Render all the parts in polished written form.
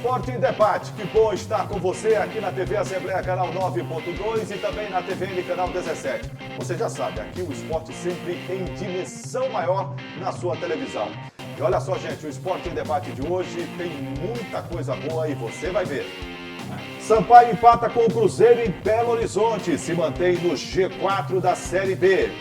Esporte em Debate. Que bom estar com você aqui na TV Assembleia Canal 9.2 e também na TVN Canal 17. Você já sabe, aqui o esporte sempre em dimensão maior na sua televisão. E olha só, gente, o Esporte em Debate de hoje tem muita coisa boa e você vai ver. Sampaio empata com o Cruzeiro em Belo Horizonte, se mantém no G4 da Série B.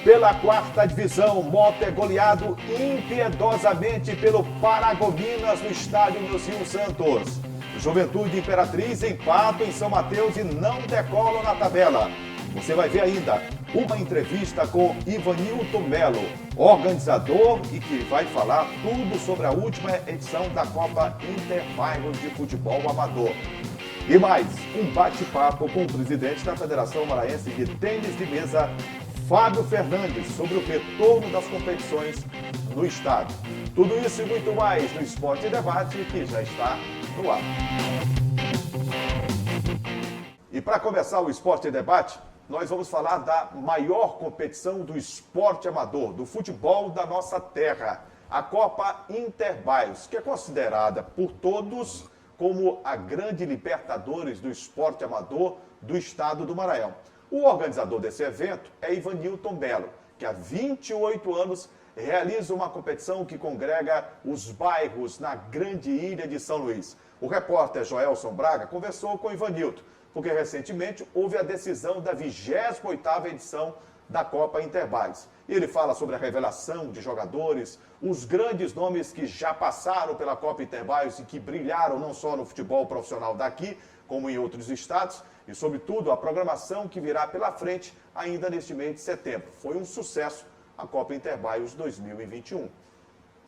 Pela quarta divisão, Mota é goleado impiedosamente pelo Paragominas no estádio Nilson Santos. Juventude Imperatriz empata em São Mateus e não decolam na tabela. Você vai ver ainda uma entrevista com Ivanilton Melo, organizador e que vai falar tudo sobre a última edição da Copa Interbairros de Futebol Amador. E mais, um bate-papo com o presidente da Federação Maranhense de Tênis de Mesa, Fábio Fernandes, sobre o retorno das competições no estado. Tudo isso e muito mais no Esporte em Debate, que já está no ar. E para começar o Esporte em Debate, nós vamos falar da maior competição do esporte amador, do futebol da nossa terra, a Copa Interbairros, que é considerada por todos como a grande Libertadores do esporte amador do estado do Maranhão. O organizador desse evento é Ivanilton Melo, que há 28 anos realiza uma competição que congrega os bairros na grande ilha de São Luís. O repórter Joelson Braga conversou com Ivanilton, porque recentemente houve a decisão da 28ª edição da Copa Interbairros. E ele fala sobre a revelação de jogadores, os grandes nomes que já passaram pela Copa Interbairros e que brilharam não só no futebol profissional daqui, como em outros estados, e, sobretudo, a programação que virá pela frente ainda neste mês de setembro. Foi um sucesso a Copa Interbairros 2021.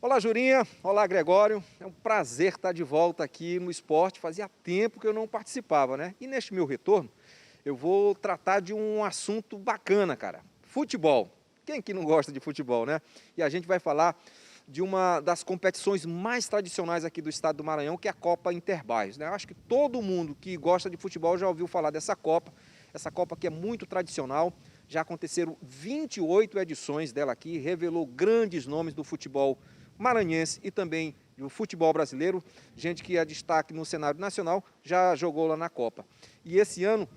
Olá, Jurinha. Olá, Gregório. É um prazer estar de volta aqui no esporte. Fazia tempo que eu não participava, né? E neste meu retorno, eu vou tratar de um assunto bacana, cara. Futebol. Quem que não gosta de futebol, né? E a gente vai falar de uma das competições mais tradicionais aqui do estado do Maranhão, que é a Copa Interbairros, né? Eu acho que todo mundo que gosta de futebol já ouviu falar dessa Copa. Essa Copa que é muito tradicional. Já aconteceram 28 edições dela aqui, revelou grandes nomes do futebol maranhense e também do futebol brasileiro. Gente que é destaque no cenário nacional já jogou lá na Copa. E esse ano,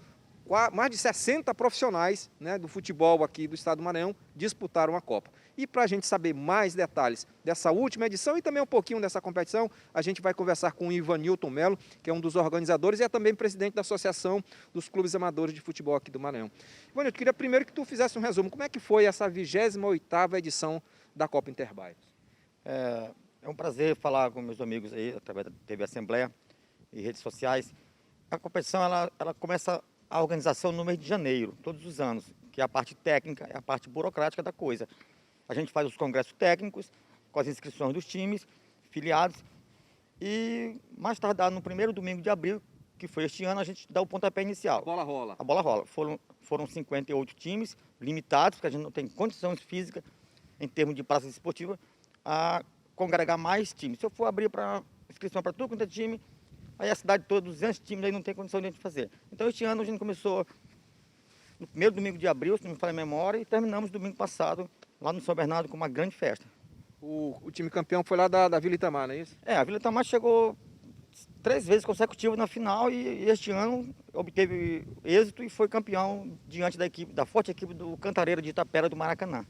mais de 60 profissionais, né, do futebol aqui do estado do Maranhão disputaram a Copa. E para a gente saber mais detalhes dessa última edição e também um pouquinho dessa competição, a gente vai conversar com o Ivanilton Melo, que é um dos organizadores e é também presidente da Associação dos Clubes Amadores de Futebol aqui do Maranhão. Ivanilton, eu queria primeiro que tu fizesse um resumo. Como é que foi essa 28ª edição da Copa Interbairros? É um prazer falar com meus amigos aí, através da TV Assembleia e redes sociais. A competição, ela começa a organização no mês de janeiro, todos os anos, que é a parte técnica, é a parte burocrática da coisa. A gente faz os congressos técnicos, com as inscrições dos times, filiados, e mais tardar no primeiro domingo de abril, que foi este ano, a gente dá o pontapé inicial. A bola rola. A bola rola. Foram 58 times, limitados, porque a gente não tem condições físicas, em termos de praça esportiva, a congregar mais times. Se eu for abrir para inscrição para tudo quanto é time, aí a cidade toda, 200 times, aí não tem condição de a gente fazer. Então, este ano a gente começou no primeiro domingo de abril, se não me falha a memória, e terminamos domingo passado, lá no São Bernardo, com uma grande festa. O time campeão foi lá da Vila Itamar, não é isso? A Vila Itamar chegou 3 vezes consecutivas na final e este ano obteve êxito e foi campeão diante da forte equipe do Cantareira de Itapera do Maracanã.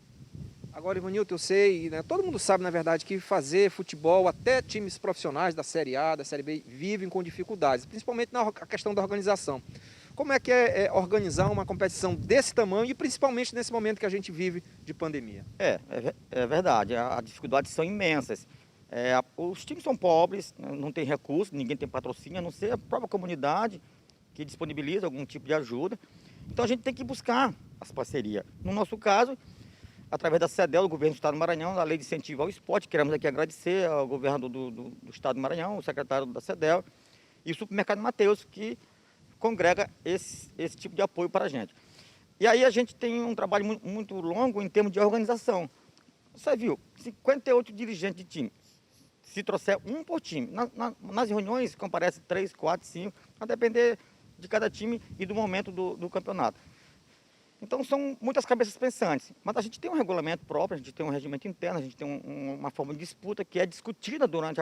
Agora, Ivanilton, eu sei, né, todo mundo sabe, na verdade, que fazer futebol, até times profissionais da Série A, da Série B, vivem com dificuldades, principalmente na questão da organização. Como é que é organizar uma competição desse tamanho e principalmente nesse momento que a gente vive de pandemia? É verdade, as dificuldades são imensas. Os times são pobres, não tem recurso, ninguém tem patrocínio, a não ser a própria comunidade que disponibiliza algum tipo de ajuda. Então a gente tem que buscar as parcerias. No nosso caso, através da CEDEL, do Governo do Estado do Maranhão, da Lei de Incentivo ao Esporte, queremos aqui agradecer ao governador do Estado do Maranhão, o secretário da CEDEL, e o Supermercado Mateus, que congrega esse tipo de apoio para a gente. E aí a gente tem um trabalho muito longo em termos de organização. Você viu, 58 dirigentes de time. Se trouxer um por time. Nas reuniões comparecem 3, 4, 5, a depender de cada time e do momento do campeonato. Então são muitas cabeças pensantes, mas a gente tem um regulamento próprio, a gente tem um regimento interno, a gente tem uma forma de disputa que é discutida durante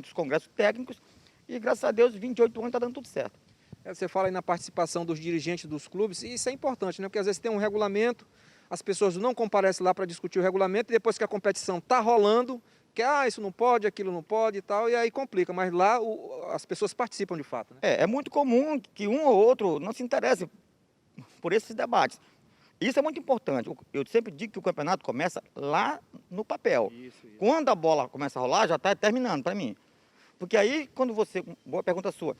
os congressos técnicos E graças a Deus, 28 anos está dando tudo certo. Você fala aí na participação dos dirigentes dos clubes, e isso é importante, né? Porque às vezes tem um regulamento, as pessoas não comparecem lá para discutir o regulamento, e depois que a competição está rolando, que isso não pode, aquilo não pode e tal, e aí complica. Mas lá as pessoas participam de fato, né? É muito comum que um ou outro não se interesse por esses debates. Isso é muito importante. Eu sempre digo que o campeonato começa lá no papel. Isso. Quando a bola começa a rolar, já está terminando para mim. Porque aí, quando você... Boa pergunta sua.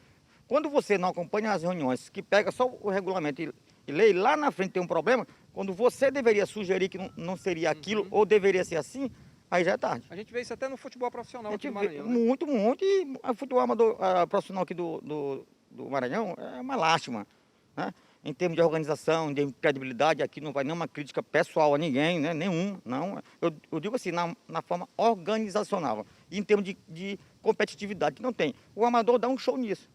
Quando você não acompanha as reuniões, que pega só o regulamento e lê, e lá na frente tem um problema, quando você deveria sugerir que não seria aquilo, ou deveria ser assim, aí já é tarde. A gente vê isso até no futebol profissional A aqui gente no vê Maranhão, né? muito, e o futebol amador, profissional aqui do Maranhão é uma lástima, né? Em termos de organização, de credibilidade, aqui não vai nenhuma crítica pessoal a ninguém, né? Nenhum, não. Eu digo assim, na forma organizacional, e em termos de competitividade, que não tem. O amador dá um show nisso.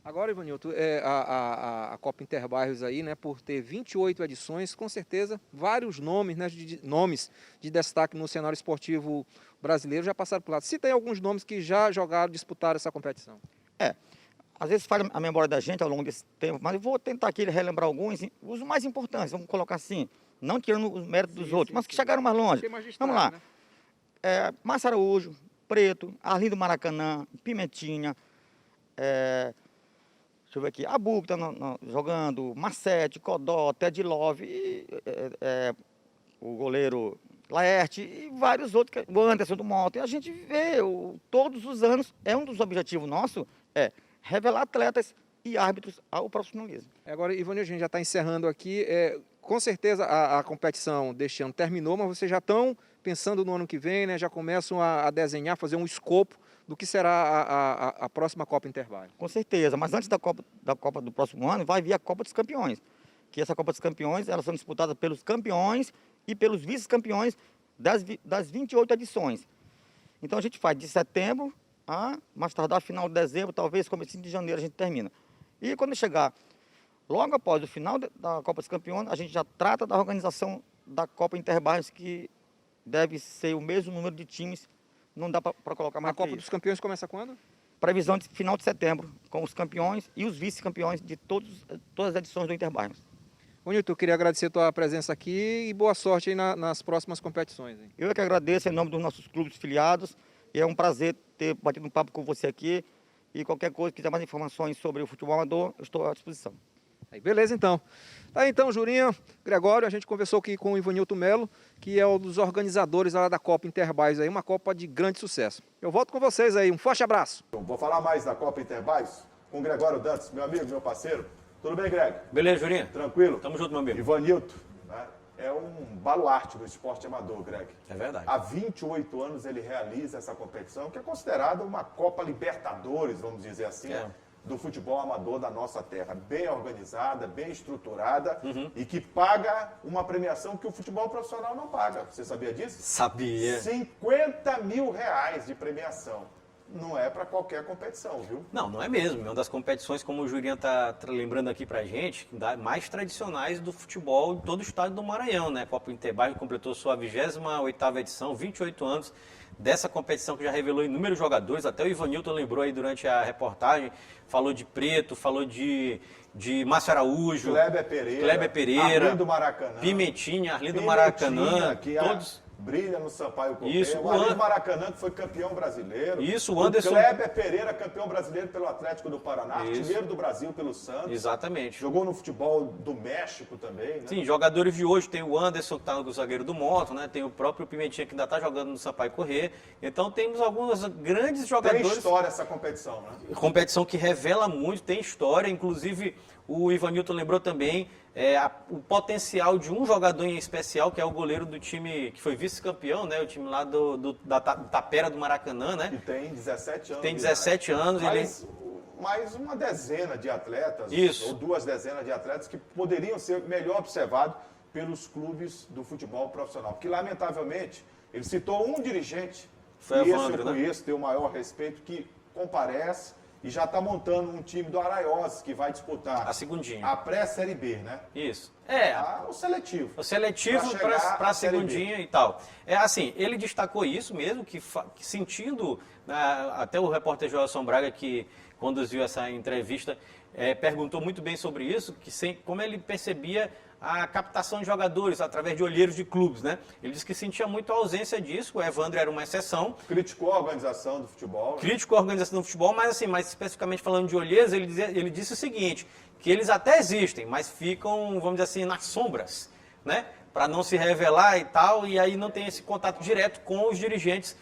Agora, Ivanilton, a Copa Interbairros aí, né, por ter 28 edições, com certeza, vários nomes, né, nomes de destaque no cenário esportivo brasileiro já passaram por lá. Cita aí alguns nomes que já jogaram, disputaram essa competição. Às vezes falha a memória da gente ao longo desse tempo, mas eu vou tentar aqui relembrar alguns, os mais importantes, vamos colocar assim, não tirando os méritos dos outros, mas que chegaram mais longe. Vamos lá. Né? Márcio Araújo, Preto, Arlindo Maracanã, Pimentinha, deixa eu ver aqui, Abu que está jogando, Marcete, Codó, Ted Love, o goleiro Laerte e vários outros, o Anderson do Moto. E a gente vê todos os anos, um dos objetivos nossos revelar atletas e árbitros ao profissionalismo. Agora, Ivanilton, a gente já está encerrando aqui. Com certeza a competição deste ano terminou, mas vocês já estão pensando no ano que vem, né? Já começam a desenhar, fazer um escopo do que será a próxima Copa Interbairros. Com certeza, mas antes da Copa do próximo ano, vai vir a Copa dos Campeões. Que essa Copa dos Campeões, elas são disputadas pelos campeões e pelos vice-campeões das 28 edições. Então a gente faz de setembro a mais tardar final de dezembro, talvez comecinho de janeiro a gente termina. E quando chegar logo após o final da Copa dos Campeões, a gente já trata da organização da Copa Interbairros, que deve ser o mesmo número de times, não dá para colocar mais. A Copa dos Campeões começa quando? Previsão de final de setembro, com os campeões e os vice-campeões de todas as edições do Interbairros. Nilton, eu queria agradecer a tua presença aqui e boa sorte aí nas próximas competições. Hein? Eu é que agradeço em nome dos nossos clubes filiados, e é um prazer ter batido um papo com você aqui, e qualquer coisa, quiser mais informações sobre o futebol amador, eu estou à disposição. Aí, beleza, então. Tá, então, Jurinha, Gregório, a gente conversou aqui com o Ivanilton Melo, que é um dos organizadores lá da Copa Interbairros, aí, uma Copa de grande sucesso. Eu volto com vocês aí, um forte abraço. Vou falar mais da Copa Interbairros com o Gregório Dantas, meu amigo, meu parceiro. Tudo bem, Greg? Beleza, Jurinha? Tranquilo? Tamo junto, meu amigo. Ivanilton, né, é um baluarte do esporte amador, Greg. É verdade. Há 28 anos ele realiza essa competição, que é considerada uma Copa Libertadores, vamos dizer assim, do futebol amador da nossa terra. Bem organizada, bem estruturada e que paga uma premiação que o futebol profissional não paga. Você sabia disso? Sabia. 50 mil reais de premiação. Não é para qualquer competição, viu? Não, não é mesmo. É uma das competições, como o Jurinha tá lembrando aqui pra gente, mais tradicionais do futebol em todo o estado do Maranhão, né? A Copa Interbairros completou sua 28ª edição, 28 anos dessa competição que já revelou inúmeros jogadores. Até o Ivanilton lembrou aí durante a reportagem, falou de Preto, falou de Márcio Araújo, Kleber Pereira, Arlindo Maracanã, Pimentinha, Arlindo Maracanã, que todos... brilha no Sampaio Correia. Isso, o Arlindo Maracanã, que foi campeão brasileiro. Isso, o Anderson... Kleber Pereira, campeão brasileiro pelo Atlético do Paraná, artilheiro do Brasil pelo Santos. Exatamente. Jogou no futebol do México também, né? Sim, jogadores de hoje, tem o Anderson, que está no zagueiro do Moto, né? Tem o próprio Pimentinha, que ainda está jogando no Sampaio Correia. Então temos alguns grandes jogadores... Tem história essa competição, né? Competição que revela muito, tem história, inclusive o Ivanilton lembrou também o potencial de um jogador em especial, que é o goleiro do time que foi vice-campeão, né? O time lá da Tapera do Maracanã, né? E tem 17 anos. Tem 17 anos. Mais uma dezena de atletas, Isso. ou 2 dezenas de atletas que poderiam ser melhor observados pelos clubes do futebol profissional. Porque, lamentavelmente, ele citou um dirigente, foi e Evandro, esse eu conheço, tenho o maior respeito, que comparece e já está montando um time do Araiós que vai disputar A segundinha. a pré-série B, né? Isso. O seletivo. O seletivo Pra chegar para a à Série B. segundinha e tal. Assim, ele destacou isso mesmo, que sentindo, até o repórter Joelson Braga, que conduziu essa entrevista, perguntou muito bem sobre isso, como ele percebia a captação de jogadores através de olheiros de clubes, né? Ele disse que sentia muito a ausência disso, o Evandro era uma exceção. Criticou a organização do futebol. Criticou a organização do futebol, mas assim, mais especificamente falando de olheiros, ele disse o seguinte, que eles até existem, mas ficam, vamos dizer assim, nas sombras, né? Para não se revelar e tal, e aí não tem esse contato direto com os dirigentes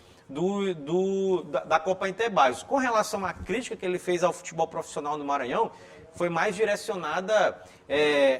da Copa Interbairros. Com relação à crítica que ele fez ao futebol profissional no Maranhão, foi mais direcionada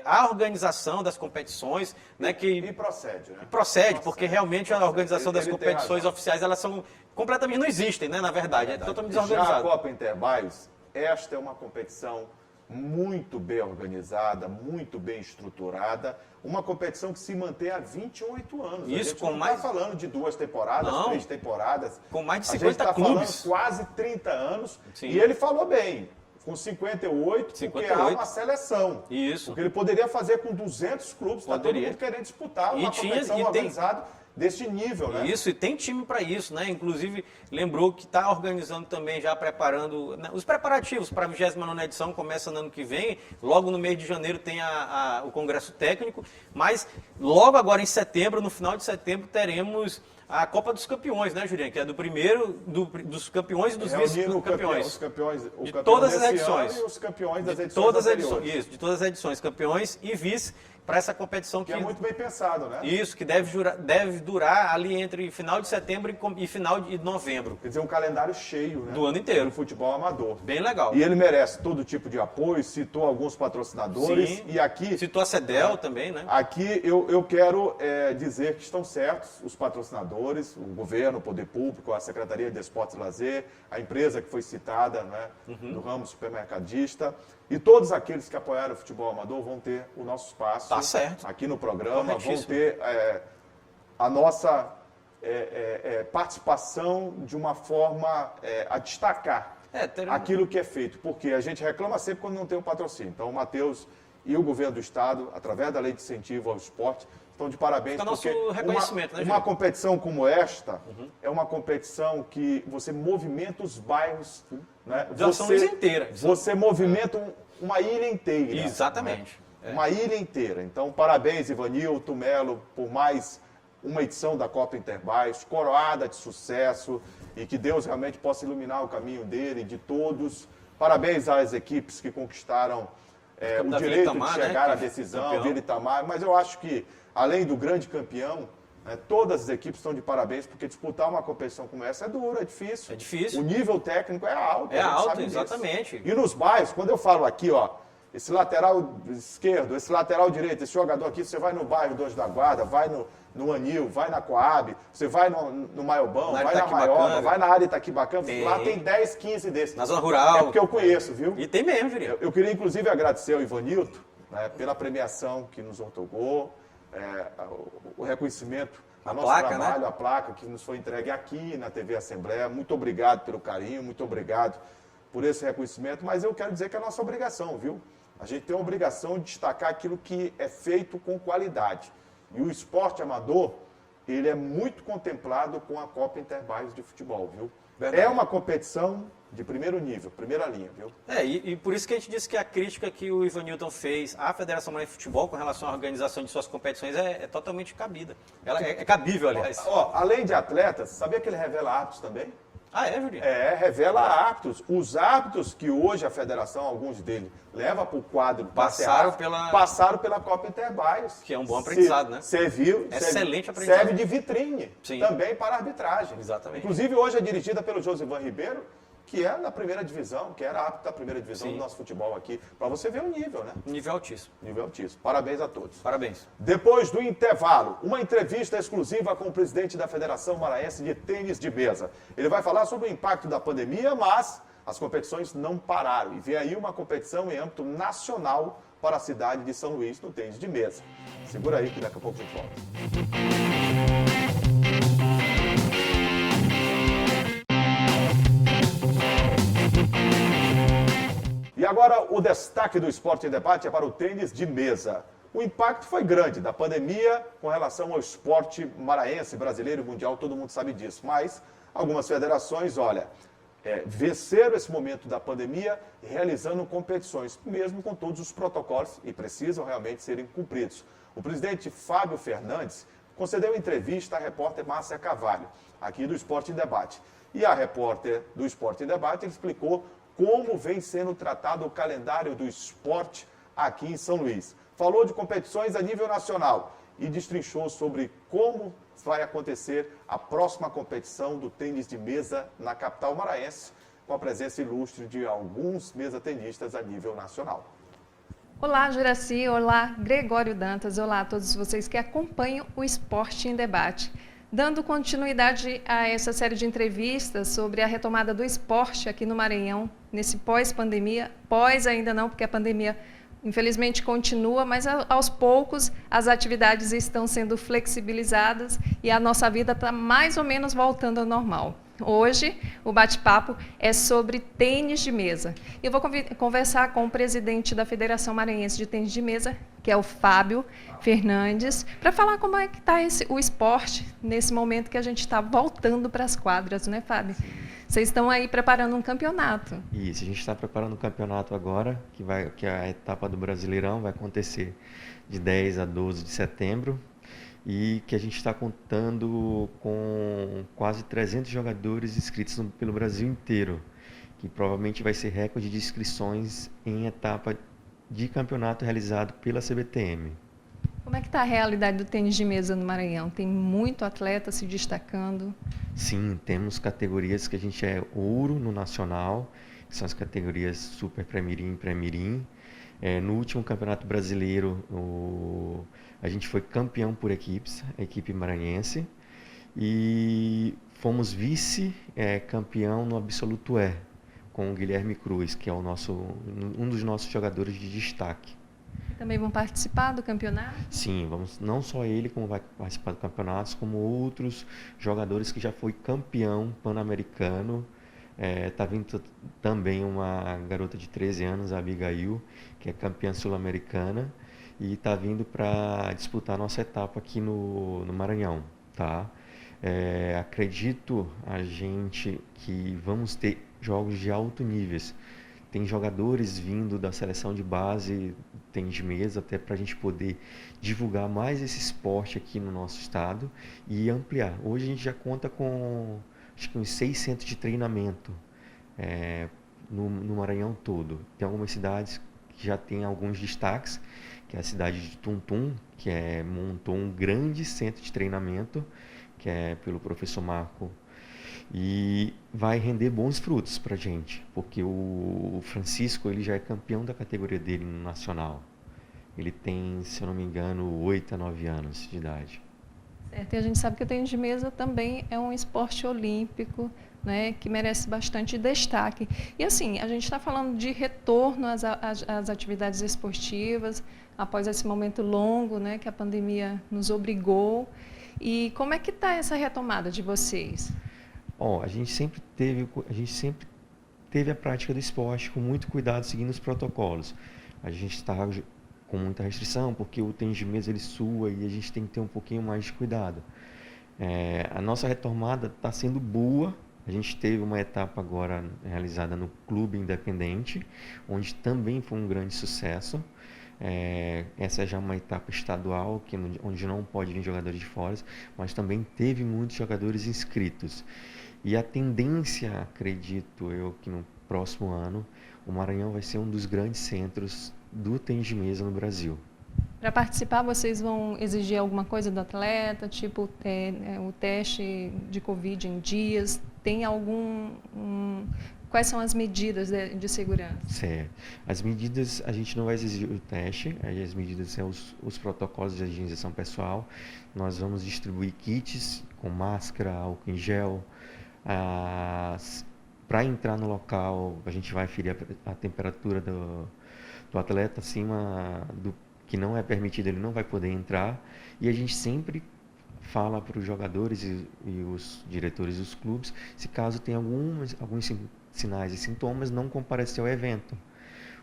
à organização das competições, né? E procede, né? Procede, porque realmente a organização das Ele tem competições razão. oficiais, elas são completamente, não existem, né? Na verdade, é totalmente Já a desorganizado. Copa Interbairros, esta é uma competição muito bem organizada, muito bem estruturada, uma competição que se mantém há 28 anos. Isso, a gente com não mais- está falando de 2 temporadas, Não. 3 temporadas. Com mais de A gente 50 está clubes. falando quase 30 anos. Sim. E ele falou bem, com 58, porque 58. há uma seleção. Isso. O que ele poderia fazer com 200 clubes, está todo Poderia. mundo querendo disputar E uma tinha- competição e tem- organizada deste nível, né? Isso, e tem time para isso, né? Inclusive, lembrou que está organizando também, já preparando, né, os preparativos para a 29ª edição, começa no ano que vem, logo no mês de janeiro tem o Congresso Técnico, mas logo agora em setembro, no final de setembro, teremos a Copa dos Campeões, né, Juliano? Que é do primeiro, dos campeões e dos Reunindo os vice-campeões. campeões, o De campeão todas as desse edições. ano e os campeões das De edições todas as anteriores. edições, isso, de todas as edições, campeões e vice, para essa competição Que é muito bem pensado, né? Isso, que deve durar ali entre final de setembro e final de novembro. Quer dizer, um calendário cheio, né? Do ano inteiro. Do futebol amador. Bem legal. E ele merece todo tipo de apoio, citou alguns patrocinadores. Sim. E aqui, Citou a CEDEL também, né? aqui eu quero dizer que estão certos os patrocinadores, o governo, o poder público, a Secretaria de Esportes e Lazer, a empresa que foi citada, né, no ramo supermercadista. E todos aqueles que apoiaram o futebol amador vão ter o nosso espaço Tá certo. aqui no programa, vão Corretíssimo. ter a nossa participação de uma forma a destacar aquilo que é feito, porque a gente reclama sempre quando não tem o patrocínio. Então, o Matheus e o governo do Estado, através da lei de incentivo ao esporte, estão de parabéns. Fica nosso porque reconhecimento, né, uma Júlio? competição como esta é uma competição que você movimenta os bairros, né? De São Luís inteira. Você movimenta uma ilha inteira. Exatamente. Né? Uma ilha inteira. Então, parabéns, Ivanilton, Melo, por mais uma edição da Copa Interbairros, coroada de sucesso, e que Deus realmente possa iluminar o caminho dele e de todos. Parabéns às equipes que conquistaram o da Vila direito Itamar, de né, chegar à que decisão, campeão. Vila Itamar, mas eu acho que, além do grande campeão, todas as equipes estão de parabéns, porque disputar uma competição como essa é duro, é difícil. É difícil. O nível técnico é alto. É a gente alto, sabe disso. exatamente. E nos bairros, quando eu falo aqui, ó, esse lateral esquerdo, esse lateral direito, esse jogador aqui, você vai no bairro do Anjo da Guarda, vai no Anil, vai na Coab, você vai no Maiobão, Na vai na Itaquibacanga. Maioba, vai na área Itaquibacanga, Tem. lá tem 10, 15 desses. Na zona rural. É porque eu conheço, viu? E tem mesmo, Juliano. Eu queria, inclusive, agradecer ao Ivanilton, né, pela premiação que nos otorgou, o reconhecimento ao nosso placa, trabalho, né? a placa que nos foi entregue aqui na TV Assembleia. Muito obrigado pelo carinho, muito obrigado por esse reconhecimento, mas eu quero dizer que é a nossa obrigação, viu? A gente tem a obrigação de destacar aquilo que é feito com qualidade. E o esporte amador, ele é muito contemplado com a Copa Interbairros de futebol, viu? Verdade. É uma competição de primeiro nível, primeira linha, viu? E por isso que a gente disse que a crítica que o Ivanilton fez à Federação Maranhense de Futebol com relação à organização de suas competições é totalmente cabida. Ela é cabível, aliás. Ó, além de atletas, sabia que ele revela árbitros também? Ah, é, Juliano? Revela árbitros. Os árbitros que hoje a federação, alguns deles, leva para o quadro pra ser Passaram árbitro, pela- passaram pela Copa Interbairros. Que é um bom aprendizado, né? Serviu. Excelente aprendizado. Serve de vitrine Sim. também para a arbitragem. Exatamente. Inclusive, hoje é dirigida pelo Josivan Ribeiro, que é da primeira divisão, que era árbitro da primeira divisão Sim. do nosso futebol aqui. Para você ver o nível, né? Nível altíssimo. Nível altíssimo. Parabéns a todos. Parabéns. Depois do intervalo, uma entrevista exclusiva com o presidente da Federação Maranhense de Tênis de Mesa. Ele vai falar sobre o impacto da pandemia, mas as competições não pararam. E vem aí uma competição em âmbito nacional para a cidade de São Luís no tênis de mesa. Segura aí que daqui a pouco a gente volta. E agora o destaque do Esporte em Debate é para o tênis de mesa. O impacto foi grande da pandemia com relação ao esporte maranhense, brasileiro e mundial, todo mundo sabe disso. Mas algumas federações, olha, venceram esse momento da pandemia realizando competições, mesmo com todos os protocolos, e precisam realmente serem cumpridos. O presidente Fábio Fernandes concedeu entrevista à repórter Márcia Carvalho, aqui do Esporte em Debate. E a repórter do Esporte em Debate explicou como vem sendo tratado o calendário do esporte aqui em São Luís. Falou de competições a nível nacional e destrinchou sobre como vai acontecer a próxima competição do tênis de mesa na capital maranhense, com a presença ilustre de alguns mesatenistas a nível nacional. Olá, Juraci, olá, Gregório Dantas, olá a todos vocês que acompanham o Esporte em Debate. Dando continuidade a essa série de entrevistas sobre a retomada do esporte aqui no Maranhão, nesse pós-pandemia, pós ainda não, porque a pandemia infelizmente continua, mas aos poucos as atividades estão sendo flexibilizadas e a nossa vida está mais ou menos voltando ao normal. Hoje, o bate-papo é sobre tênis de mesa. Eu vou conversar com o presidente da Federação Maranhense de Tênis de Mesa, que é o Fábio Fernandes, para falar como é que está o esporte nesse momento que a gente está voltando para as quadras, né, Fábio? Vocês estão aí preparando um campeonato. Isso, a gente está preparando um campeonato agora, que a etapa do Brasileirão vai acontecer de 10 a 12 de setembro. E que a gente está contando com quase 300 jogadores inscritos pelo Brasil inteiro, que provavelmente vai ser recorde de inscrições em etapa de campeonato realizado pela CBTM. Como é que está a realidade do tênis de mesa no Maranhão? Tem muito atleta se destacando? Sim, temos categorias que a gente é ouro no nacional, que são as categorias Super Pré-Mirim e Pré-Mirim. No último Campeonato Brasileiro, a gente foi campeão por equipes, a equipe maranhense, e fomos vice-campeão no Absoluto E, com o Guilherme Cruz, que é um dos nossos jogadores de destaque. Também vão participar do campeonato? Sim, não só ele como vai participar do campeonato, como outros jogadores que já foi campeão pan-americano. Está vindo também uma garota de 13 anos, a Abigail, que é campeã sul-americana, e está vindo para disputar a nossa etapa aqui no Maranhão. Tá? Acredito a gente que vamos ter jogos de alto nível. Tem jogadores vindo da seleção de base, tem de mesa, até para a gente poder divulgar mais esse esporte aqui no nosso estado e ampliar. Hoje a gente já conta com acho que uns 6 centros de treinamento no Maranhão todo. Tem algumas cidades que já tem alguns destaques, que é a cidade de Tuntum, que montou um grande centro de treinamento, que é pelo professor Marco, e vai render bons frutos para a gente, porque o Francisco ele já é campeão da categoria dele no nacional. Ele tem, se eu não me engano, 8 a 9 anos de idade. Certo, e a gente sabe que o tênis de mesa também é um esporte olímpico, né, que merece bastante destaque. E assim, a gente está falando de retorno às atividades esportivas, após esse momento longo, né, que a pandemia nos obrigou. E como é que está essa retomada de vocês? A gente sempre teve a prática do esporte com muito cuidado, seguindo os protocolos. A gente está com muita restrição, porque o tênis de mesa ele sua e a gente tem que ter um pouquinho mais de cuidado. A nossa retomada está sendo boa. A gente teve uma etapa agora realizada no Clube Independente, onde também foi um grande sucesso. Essa é já uma etapa estadual, onde não pode vir jogadores de fora, mas também teve muitos jogadores inscritos. E a tendência, acredito eu, que no próximo ano, o Maranhão vai ser um dos grandes centros do tênis de mesa no Brasil. Para participar, vocês vão exigir alguma coisa do atleta, tipo o teste de Covid em dias? Tem quais são as medidas de segurança? Certo. As medidas, a gente não vai exigir o teste, as medidas são os protocolos de higienização pessoal. Nós vamos distribuir kits com máscara, álcool em gel. Para entrar no local, a gente vai ferir a temperatura do atleta acima do que não é permitido, ele não vai poder entrar. E a gente sempre fala para os jogadores e os diretores dos clubes, se caso tem alguns sinais e sintomas, não comparecer ao evento.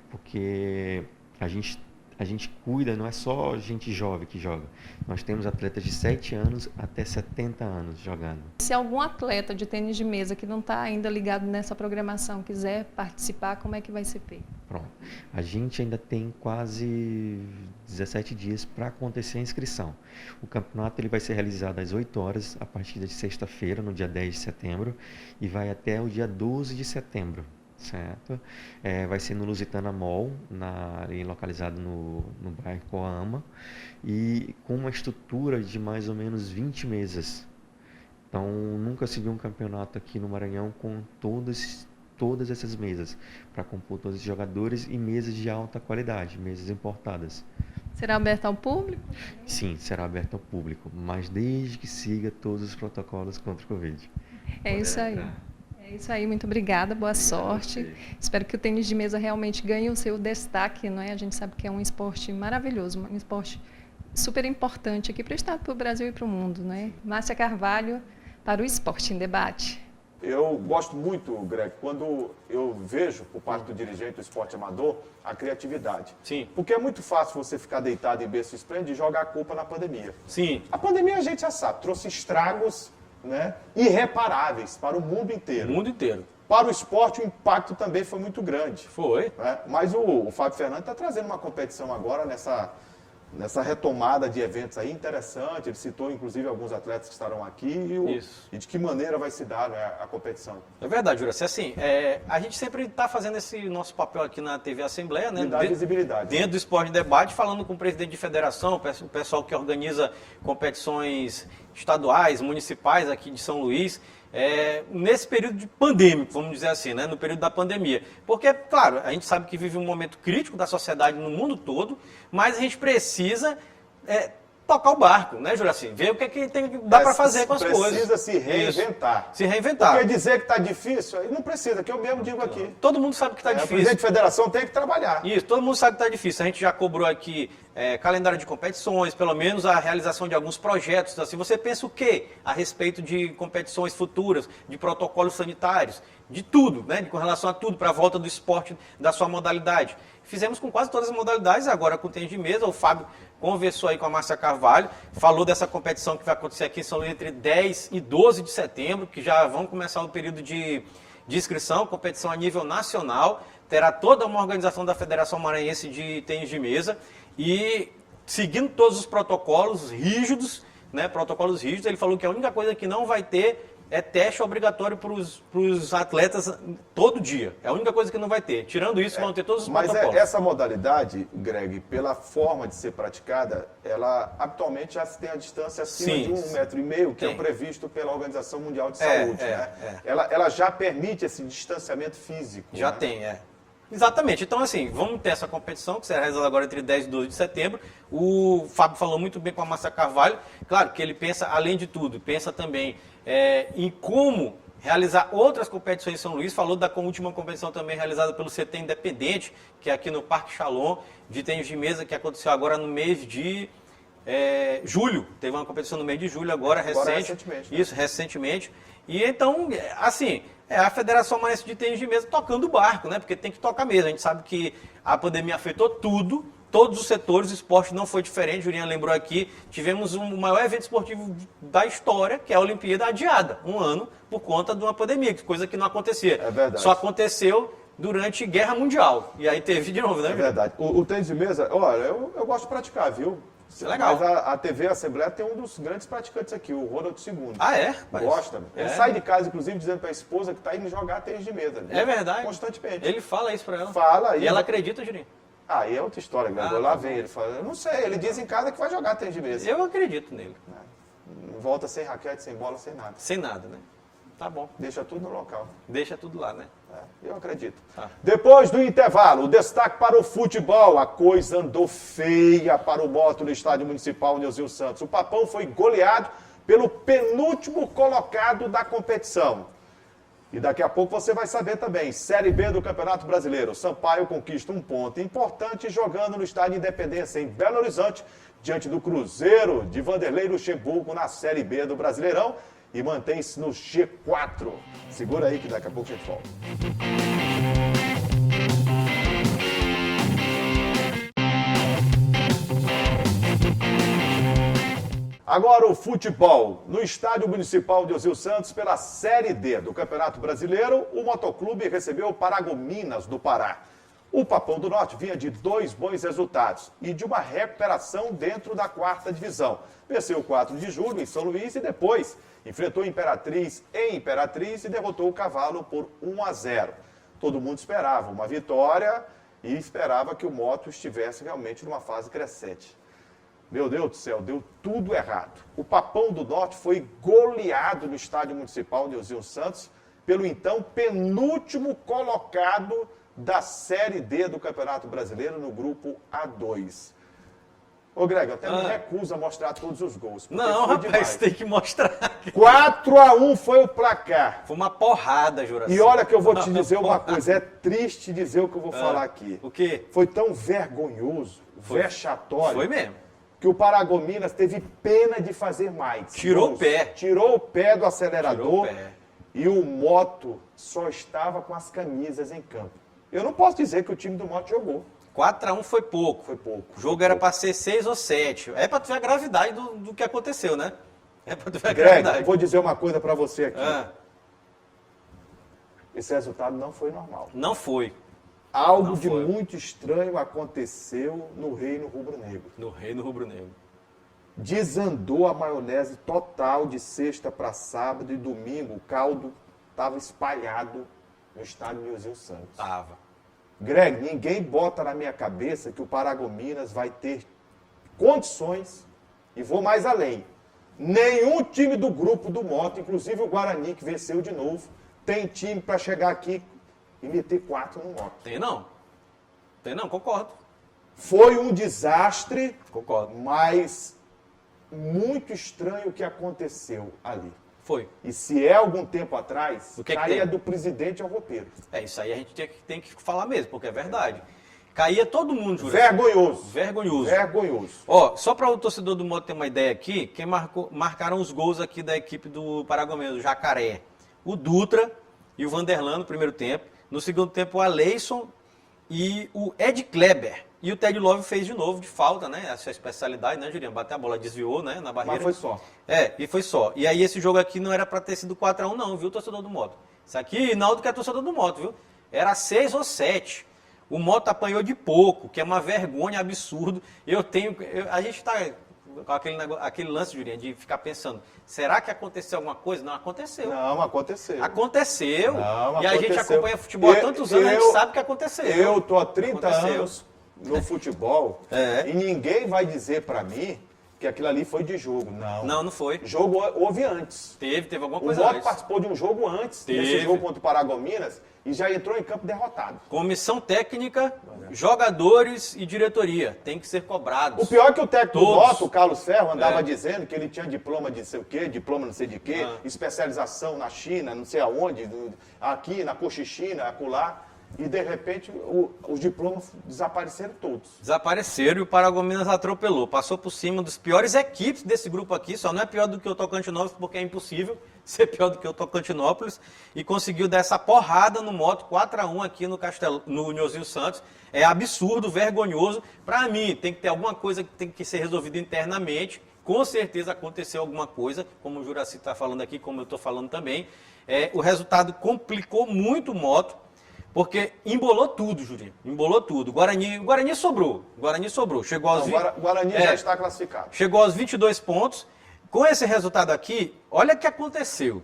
porque a gente cuida, não é só gente jovem que joga. Nós temos atletas de 7 anos até 70 anos jogando. Se algum atleta de tênis de mesa que não está ainda ligado nessa programação quiser participar, como é que vai ser feito? Pronto. A gente ainda tem quase 17 dias para acontecer a inscrição. O campeonato ele vai ser realizado às 8 horas, a partir de sexta-feira, no dia 10 de setembro, e vai até o dia 12 de setembro. Certo? Vai ser no Lusitana Mall, localizado no bairro Coama, e com uma estrutura de mais ou menos 20 mesas. Então, nunca se viu um campeonato aqui no Maranhão com todas essas mesas, para compor todos os jogadores e mesas de alta qualidade, mesas importadas. Será aberto ao público? Sim, será aberto ao público, mas desde que siga todos os protocolos contra o Covid. É isso aí. É isso aí, muito obrigada, boa sorte. Espero que o tênis de mesa realmente ganhe o seu destaque, não é? A gente sabe que é um esporte maravilhoso, um esporte super importante aqui para o estado, para o Brasil e para o mundo, não é? Márcia Carvalho, para o Esporte em Debate. Eu gosto muito, Greg, quando eu vejo, por parte do dirigente do esporte amador, a criatividade. Sim. Porque é muito fácil você ficar deitado em berço esplêndido e jogar a culpa na pandemia. Sim. A pandemia, a gente já sabe, trouxe estragos, né, irreparáveis para o mundo inteiro. O mundo inteiro. Para o esporte, o impacto também foi muito grande. Foi. Né? Mas o Fábio Fernandes está trazendo uma competição agora nessa retomada de eventos aí interessante. Ele citou, inclusive, alguns atletas que estarão aqui e de que maneira vai se dar, né, a competição. É verdade, Juraci. Assim, a gente sempre está fazendo esse nosso papel aqui na TV Assembleia, né? E dar visibilidade. Dentro do Esporte em Debate, falando com o presidente de federação, o pessoal que organiza competições estaduais, municipais aqui de São Luís, nesse período de pandêmico, vamos dizer assim, né? No período da pandemia. Porque, claro, a gente sabe que vive um momento crítico da sociedade no mundo todo, mas a gente precisa tocar o barco, né, Juraci? Ver o que dá para fazer com as coisas. Precisa se reinventar. Isso. Se reinventar. Porque dizer que está difícil, aí não precisa, que eu mesmo digo aqui. Todo mundo sabe que está O difícil. presidente de federação tem que trabalhar. Isso, todo mundo sabe que está difícil. A gente já cobrou aqui calendário de competições, pelo menos a realização de alguns projetos. Assim, você pensa o quê a respeito de competições futuras, de protocolos sanitários, de tudo, né? Com relação a tudo, para a volta do esporte, da sua modalidade. Fizemos com quase todas as modalidades, agora com o tênis de mesa. O Fábio conversou aí com a Márcia Carvalho, falou dessa competição que vai acontecer aqui em São Luís entre 10 e 12 de setembro, que já vão começar o período de inscrição, competição a nível nacional. Terá toda uma organização da Federação Maranhense de Tênis de Mesa e seguindo todos os protocolos rígidos, né? Protocolos rígidos. Ele falou que a única coisa que não vai ter é teste obrigatório para os atletas todo dia. É a única coisa que não vai ter. Tirando isso, vão ter todos os protocolos. Mas essa modalidade, Greg, pela forma de ser praticada, ela habitualmente já se tem a distância acima de 1,5 metro, que é o previsto pela Organização Mundial de Saúde. Né? Ela já permite esse distanciamento físico. Já né? tem, Exatamente. Então, assim, vamos ter essa competição, que será realizada agora entre 10 e 12 de setembro. O Fábio falou muito bem com a Márcia Carvalho. Claro que ele pensa, além de tudo, pensa também em como realizar outras competições em São Luís. Falou da última competição também realizada pelo CT Independente, que é aqui no Parque Shalom, de tênis de mesa, que aconteceu agora no mês de julho. Teve uma competição no mês de julho agora recentemente. Né? Isso, recentemente. E então, assim, a Federação Maranhense de Tênis de Mesa tocando o barco, né? Porque tem que tocar mesmo. A gente sabe que a pandemia afetou tudo, todos os setores, o esporte não foi diferente. Jurinha lembrou aqui, tivemos o maior evento esportivo da história, que é a Olimpíada adiada, um ano, por conta de uma pandemia, coisa que não acontecia. É verdade. Só aconteceu durante Guerra Mundial. E aí teve de novo, né? É verdade. O tênis de mesa, olha, eu gosto de praticar, viu? Isso é legal. Mas a TV Assembleia tem um dos grandes praticantes aqui, o Ronald II. Ah, é? Gosta. Ele sai de casa, inclusive, dizendo para a esposa que está indo jogar tênis de mesa. É verdade. Constantemente. Ele fala isso para ela. Fala. E ela acredita, Juninho? Aí é outra história, Gregor. Lá vem ele fala, eu não sei, ele diz em casa que vai jogar tênis de mesa. Eu acredito nele. Volta sem raquete, sem bola, sem nada. Sem nada, né? Tá bom. Deixa tudo no local. Deixa tudo lá, né? Eu acredito. Tá. Depois do intervalo, o destaque para o futebol. A coisa andou feia para o Moto no Estádio Municipal Nilzinho Santos. O Papão foi goleado pelo penúltimo colocado da competição. E daqui a pouco você vai saber também. Série B do Campeonato Brasileiro. Sampaio conquista um ponto importante jogando no Estádio Independência, em Belo Horizonte, diante do Cruzeiro de Vanderlei Luxemburgo na Série B do Brasileirão. E mantém-se no G4. Segura aí que daqui a pouco a gente volta. Agora o futebol. No estádio municipal de Osílio Santos, pela Série D do Campeonato Brasileiro, o Motoclube recebeu o Paragominas do Pará. O Papão do Norte vinha de 2 bons resultados e de uma recuperação dentro da 4ª divisão. Venceu o 4 de julho em São Luís e depois enfrentou Imperatriz em Imperatriz e derrotou o Cavalo por 1-0. Todo mundo esperava uma vitória e esperava que o Moto estivesse realmente numa fase crescente. Meu Deus do céu, deu tudo errado. O Papão do Norte foi goleado no estádio municipal de Osílio Santos pelo então penúltimo colocado da Série D do Campeonato Brasileiro no grupo A2. Ô, Greg, eu até me recuso a mostrar todos os gols. Não, rapaz, demais. tem que mostrar. 4-1 foi o placar. Foi uma porrada, Juraci. E olha que eu vou te dizer uma coisa, é triste dizer o que eu vou falar aqui. O quê? Foi tão vergonhoso, vexatório. Foi mesmo. Que o Paragominas teve pena de fazer mais. Tirou o pé. Tirou o pé do acelerador. Tirou o pé. E o Moto só estava com as camisas em campo. Eu não posso dizer que o time do Moto jogou. 4-1 foi pouco. Foi pouco. O jogo era para ser 6 ou 7. É para tu ver a gravidade do que aconteceu, né? É para tu ver a Greg, gravidade. eu vou dizer uma coisa para você aqui. Ah, Esse resultado não foi normal. não foi. Algo Não de foi. muito estranho aconteceu no Reino Rubro-Negro. No Reino Rubro-Negro. Desandou a maionese total de sexta para sábado e domingo. O caldo estava espalhado no estádio de Osílio Santos. Tava. Greg, ninguém bota na minha cabeça que o Paragominas vai ter condições, e vou mais além. Nenhum time do grupo do Moto, inclusive o Guarani, que venceu de novo, tem time para chegar aqui e meter 4 no Moto. Tem não? Tem não, concordo. Foi um desastre, Concordo. mas muito estranho o que aconteceu ali. Foi. E se é algum tempo atrás, O que é que caía tem? do presidente ao roupeiro. É isso aí, a gente tem que falar mesmo, porque é verdade. Caía todo mundo, Juraci. Vergonhoso. Vergonhoso. Vergonhoso. Ó, só para o torcedor do Moto ter uma ideia aqui, quem marcaram os gols aqui da equipe do Paragominas, do Jacaré? O Dutra e o Vanderlan no primeiro tempo. No segundo tempo, o Aleison e o Ed Kleber. E o Ted Love fez de novo, de falta, né? A sua especialidade, né, Juliano? Bateu a bola, desviou, né, na barreira. Mas foi só. É, e foi só. E aí esse jogo aqui não era para ter sido 4-1 não, viu, torcedor do Moto? Isso aqui, Naldo que é torcedor do Moto, viu? Era 6 ou 7. O Moto apanhou de pouco, que é uma vergonha, absurdo. A gente tá com aquele lance, Juliano, de ficar pensando, será que aconteceu alguma coisa? Não aconteceu. Não, aconteceu. Aconteceu. Não, e a gente aconteceu. acompanha futebol há tantos anos, a gente sabe que aconteceu. Eu tô há 30 Aconteceu. anos no futebol É. e ninguém vai dizer pra mim que aquilo ali foi de jogo. Não. Não, não foi. Jogo houve antes. Teve alguma O coisa Moto antes. participou de um jogo antes desse Teve. jogo contra o Paragominas e já entrou em campo derrotado. Comissão técnica, jogadores e diretoria. Tem que ser cobrados. O pior é que o técnico do Todos. Moto, o Carlos Ferro, andava É. dizendo que ele tinha diploma de não sei o quê, diploma não sei de quê, especialização na China, não sei aonde, aqui na Cochichina, acolá. E, de repente, os diplomas desapareceram todos. Desapareceram e o Paragominas atropelou. Passou por cima dos piores equipes desse grupo aqui. Só não é pior do que o Tocantinópolis, porque é impossível ser pior do que o Tocantinópolis. E conseguiu dar essa porrada no Moto, 4-1 aqui no Osílio Santos. É absurdo, vergonhoso. Para mim, tem que ter alguma coisa que tem que ser resolvida internamente. Com certeza aconteceu alguma coisa, como o Juraci está falando aqui, como eu estou falando também. O resultado complicou muito o Moto. Porque embolou tudo, Julinho. Embolou tudo. O Guarani sobrou. Chegou aos O Guarani já está classificado. Chegou aos 22 pontos. Com esse resultado aqui, olha o que aconteceu.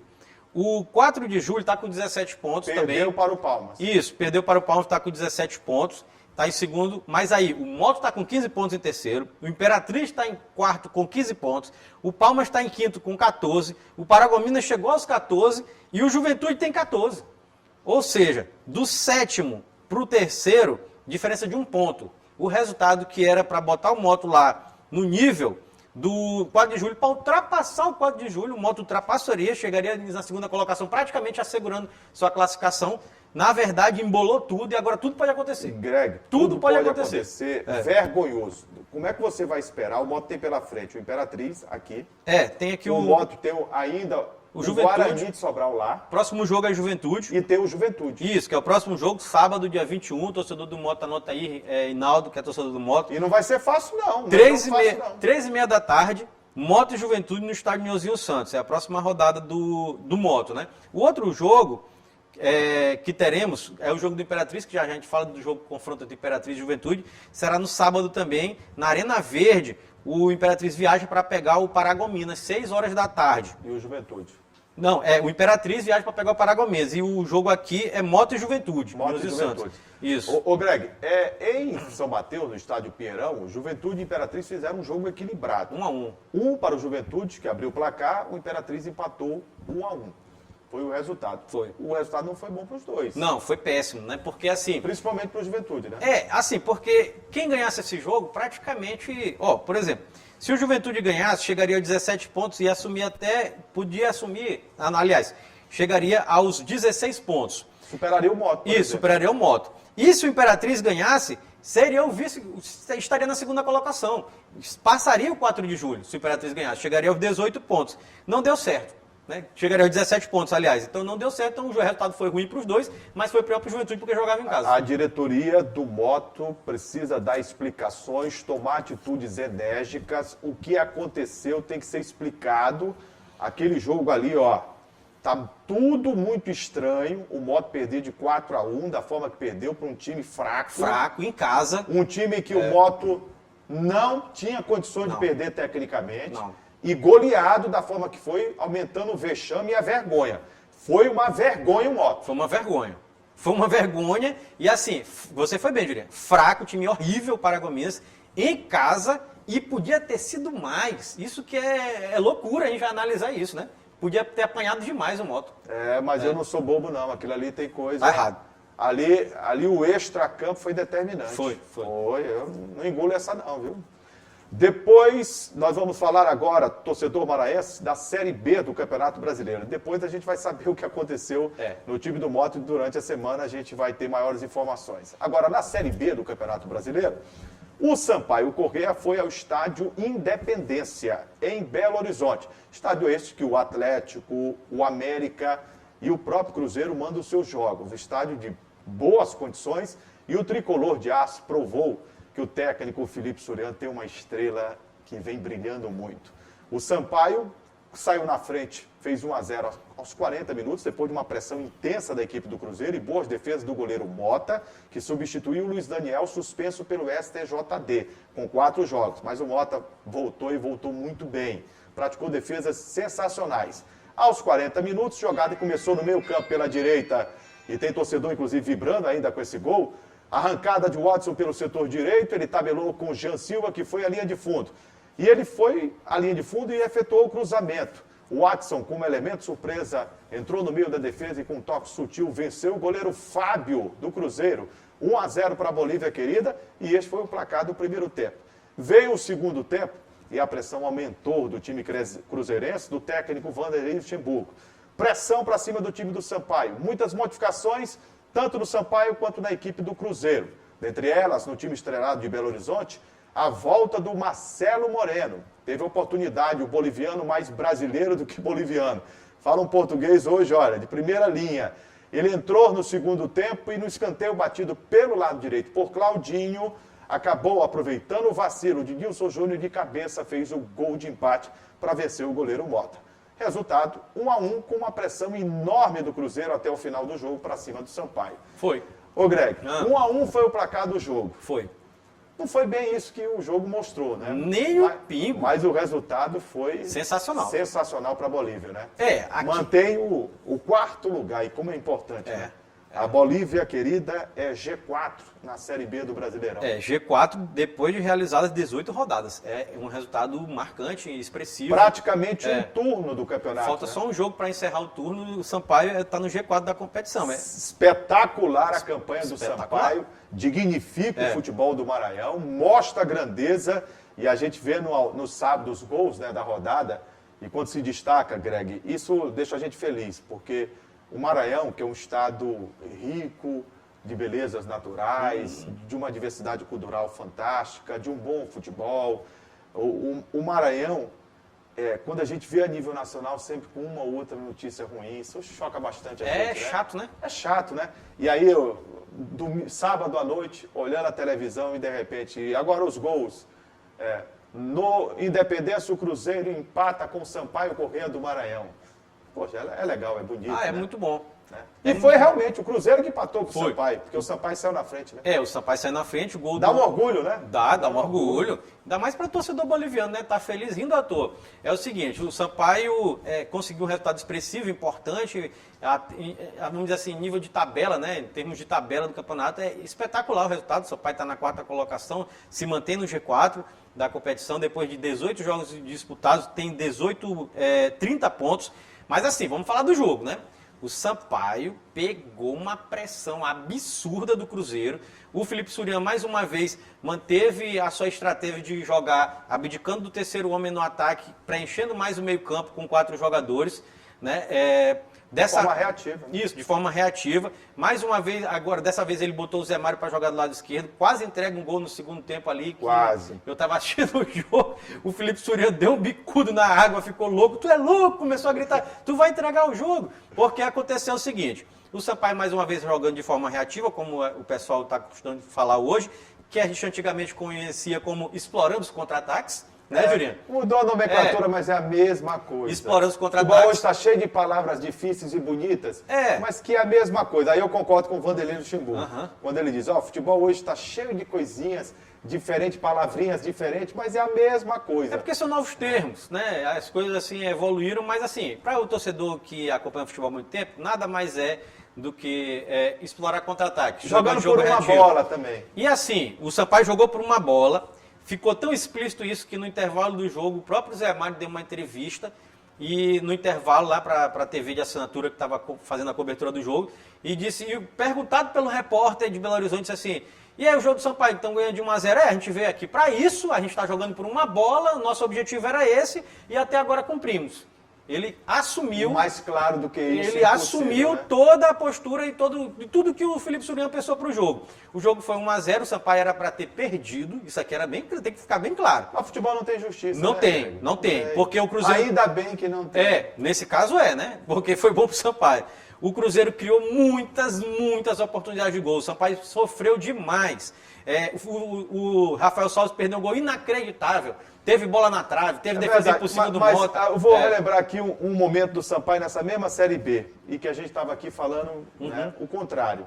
O 4 de julho está com 17 pontos Perdeu também. para o Palmas. Isso, perdeu para o Palmas, está com 17 pontos. Está em segundo. Mas aí, o Moto está com 15 pontos em terceiro. O Imperatriz está em quarto com 15 pontos. O Palmas está em quinto com 14. O Paragominas chegou aos 14. E o Juventude tem 14. Ou seja, do sétimo para o terceiro, diferença de 1 ponto. O resultado que era para botar o Moto lá no nível do 4 de julho, para ultrapassar o 4 de julho, o Moto ultrapassaria, chegaria na segunda colocação, praticamente assegurando sua classificação. Na verdade, embolou tudo e agora tudo pode acontecer. Greg, Tudo pode acontecer. Vergonhoso. Como é que você vai esperar? O Moto tem pela frente o Imperatriz aqui. Tem aqui O Moto tem ainda o Juventude. Guarani de Sobral lá. Próximo jogo é Juventude. E tem o Juventude. Isso, que é o próximo jogo, sábado, dia 21. Torcedor do Moto, anota aí, Hinaldo, que é torcedor do Moto. E não vai ser fácil, não. 3h30 da tarde, Moto e Juventude no estádio Nilzinho Santos. É a próxima rodada do Moto, né? O outro jogo que teremos é o jogo do Imperatriz, que já a gente fala do jogo confronto entre Imperatriz e Juventude. Será no sábado também, na Arena Verde. O Imperatriz viaja para pegar o Paragominas, 6 horas da tarde. E o Juventude? Não, o Imperatriz viaja para pegar o Paragominas. E o jogo aqui é Moto e Juventude. Moto e Juventude. Santos. Isso. Ô Greg, em São Mateus, no estádio Pinheirão, Juventude e Imperatriz fizeram um jogo equilibrado. 1-1. Um para o Juventude, que abriu o placar, o Imperatriz empatou 1-1. Foi o resultado. Foi. O resultado não foi bom para os dois. Não, foi péssimo, né? Porque assim... Principalmente para o Juventude, né? Assim, porque quem ganhasse esse jogo, praticamente... por exemplo, se o Juventude ganhasse, chegaria a 17 pontos e podia assumir... Aliás, chegaria aos 16 pontos. Superaria o Moto. Isso, superaria o Moto. E se o Imperatriz ganhasse, seria o vice, estaria na segunda colocação. Passaria o 4 de julho, se o Imperatriz ganhasse. Chegaria aos 18 pontos. Não deu certo. Né? Chegaria aos 17 pontos, aliás. Então não deu certo, então o resultado foi ruim para os dois, mas foi pior para o Juventude porque jogava em casa. A diretoria do Moto precisa dar explicações, tomar atitudes enérgicas. O que aconteceu tem que ser explicado. Aquele jogo ali, tá tudo muito estranho. O Moto perder de 4-1, da forma que perdeu, para um time fraco. Fraco, em casa. Um time que o Moto não tinha condições de perder tecnicamente. Não. E goleado da forma que foi, aumentando o vexame e a vergonha. Foi uma vergonha o Moto. Foi uma vergonha. Foi uma vergonha. E assim, você foi bem, Juliano. Fraco, time horrível para Paragominas, em casa, e podia ter sido mais. Isso que é loucura a gente vai analisar isso, né? Podia ter apanhado demais o Moto. Mas eu não sou bobo, não. Aquilo ali tem coisa... Tá errado. Ali o extracampo foi determinante. Foi. Eu não engulo essa não, viu? Depois, nós vamos falar agora, torcedor maranhense, da Série B do Campeonato Brasileiro. Depois a gente vai saber o que aconteceu no time do Moto e durante a semana a gente vai ter maiores informações. Agora, na Série B do Campeonato Brasileiro, o Sampaio Corrêa foi ao estádio Independência, em Belo Horizonte. Estádio este que o Atlético, o América e o próprio Cruzeiro mandam os seus jogos. Estádio de boas condições e o Tricolor de Aço provou que o técnico Felipe Suriano tem uma estrela que vem brilhando muito. O Sampaio saiu na frente, fez 1-0 aos 40 minutos, depois de uma pressão intensa da equipe do Cruzeiro e boas defesas do goleiro Mota, que substituiu o Luiz Daniel, suspenso pelo STJD, com 4 jogos. Mas o Mota voltou e voltou muito bem. Praticou defesas sensacionais. Aos 40 minutos, jogada começou no meio campo pela direita, e tem torcedor, inclusive, vibrando ainda com esse gol. Arrancada de Watson pelo setor direito, ele tabelou com o Jean Silva, que foi a linha de fundo. E ele foi à linha de fundo e efetuou o cruzamento. O Watson, como elemento surpresa, entrou no meio da defesa e com um toque sutil venceu o goleiro Fábio, do Cruzeiro. 1-0 para a Bolívia querida, e este foi o placar do primeiro tempo. Veio o segundo tempo e a pressão aumentou do time cruzeirense, do técnico Vanderlei Luxemburgo. Pressão para cima do time do Sampaio. Muitas modificações, tanto no Sampaio quanto na equipe do Cruzeiro. Dentre elas, no time estrelado de Belo Horizonte, a volta do Marcelo Moreno. Teve oportunidade, o boliviano mais brasileiro do que boliviano. Fala um português hoje, olha, de primeira linha. Ele entrou no segundo tempo e no escanteio batido pelo lado direito por Claudinho, acabou aproveitando o vacilo de Nilson Júnior de cabeça, fez o gol de empate para vencer o goleiro Mota. Resultado, 1-1 com uma pressão enorme do Cruzeiro até o final do jogo para cima do Sampaio. Foi. Ô Greg, 1-1 foi o placar do jogo. Foi. Não foi bem isso que o jogo mostrou, né? Nem o pingo. Mas o resultado foi... sensacional. Sensacional para a Bolívia, né? Aqui... Mantém o quarto lugar, e como é importante, né? A Bolívia querida é G4 na Série B do Brasileirão. G4 depois de realizadas 18 rodadas. É um resultado marcante e expressivo. Praticamente um turno do campeonato. Falta só um jogo para encerrar o turno. O Sampaio está no G4 da competição. Espetacular a campanha do Sampaio. Dignifica o futebol do Maranhão. Mostra a grandeza. E a gente vê no sábado os gols, né, da rodada. E quando se destaca, Greg, isso deixa a gente feliz. Porque o Maranhão, que é um estado rico de belezas naturais, de uma diversidade cultural fantástica, de um bom futebol. O Maranhão, quando a gente vê a nível nacional, sempre com uma ou outra notícia ruim, isso choca bastante a gente. É chato, né? É chato, né? E aí, sábado à noite, olhando a televisão e de repente, agora os gols. No Independência, o Cruzeiro empata com o Sampaio Corrêa do Maranhão. Poxa, é legal, é bonito. É né? muito bom. E foi realmente o Cruzeiro que empatou com o Foi. Sampaio, porque o Sampaio saiu na frente, né? O Sampaio sai na frente, o gol Dá um orgulho, né? Dá um orgulho. Ainda mais para o torcedor boliviano, né? Tá feliz rindo à toa. É o seguinte, o Sampaio conseguiu um resultado expressivo, importante, vamos dizer assim, em nível de tabela, né? Em termos de tabela do campeonato, é espetacular o resultado. O Sampaio está na 4ª colocação, se mantém no G4 da competição, depois de 18 jogos disputados, tem 30 pontos. Mas assim, vamos falar do jogo, né? O Sampaio pegou uma pressão absurda do Cruzeiro. O Felipe Surian, mais uma vez, manteve a sua estratégia de jogar, abdicando do terceiro homem no ataque, preenchendo mais o meio-campo com 4 jogadores. Né? De forma reativa. Né? Isso, de forma reativa. Mais uma vez, agora, dessa vez ele botou o Zé Mário para jogar do lado esquerdo. Quase entrega um gol no segundo tempo ali. Quase. Eu estava assistindo o jogo, o Felipe Surian deu um bicudo na água, ficou louco. Tu é louco, começou a gritar, tu vai entregar o jogo. Porque aconteceu o seguinte, o Sampaio mais uma vez jogando de forma reativa, como o pessoal está acostumado a falar hoje, que a gente antigamente conhecia como explorando os contra-ataques. Né, Jurinho? Mudou a nomenclatura, mas é a mesma coisa. Explorando os O contra-ataques. futebol hoje está cheio de palavras difíceis e bonitas, mas que é a mesma coisa. Aí eu concordo com o Vanderlei Luxemburgo, quando ele diz, o futebol hoje está cheio de coisinhas diferentes, palavrinhas diferentes, mas é a mesma coisa. É porque são novos termos, né? As coisas assim evoluíram, mas assim, para o torcedor que acompanha o futebol há muito tempo, nada mais é do que explorar contra-ataque. Jogando por uma bola também. E assim, o Sampaio jogou por uma bola. Ficou tão explícito isso que no intervalo do jogo o próprio Zé Mário deu uma entrevista e no intervalo lá para a TV de assinatura que estava fazendo a cobertura do jogo e perguntado pelo repórter de Belo Horizonte, disse assim, e aí o jogo do Sampaio, então ganhando de 1-0, a gente veio aqui para isso, a gente está jogando por uma bola, nosso objetivo era esse e até agora cumprimos. Ele assumiu... Mais claro do que isso. Ele assumiu, né? Toda a postura e tudo que o Felipe Surian pensou para o jogo. O jogo foi 1-0, o Sampaio era para ter perdido. Isso aqui era tem que ficar bem claro. Mas o futebol não tem justiça. Não né? tem, não tem. Porque o Cruzeiro... Ainda bem que não tem. Nesse caso né? Porque foi bom para o Sampaio. O Cruzeiro criou muitas oportunidades de gol. O Sampaio sofreu demais. O Rafael Salles perdeu um gol inacreditável. Teve bola na trave, teve defesa por cima do Mota. Eu vou relembrar aqui um momento do Sampaio nessa mesma Série B, e que a gente estava aqui falando né, o contrário.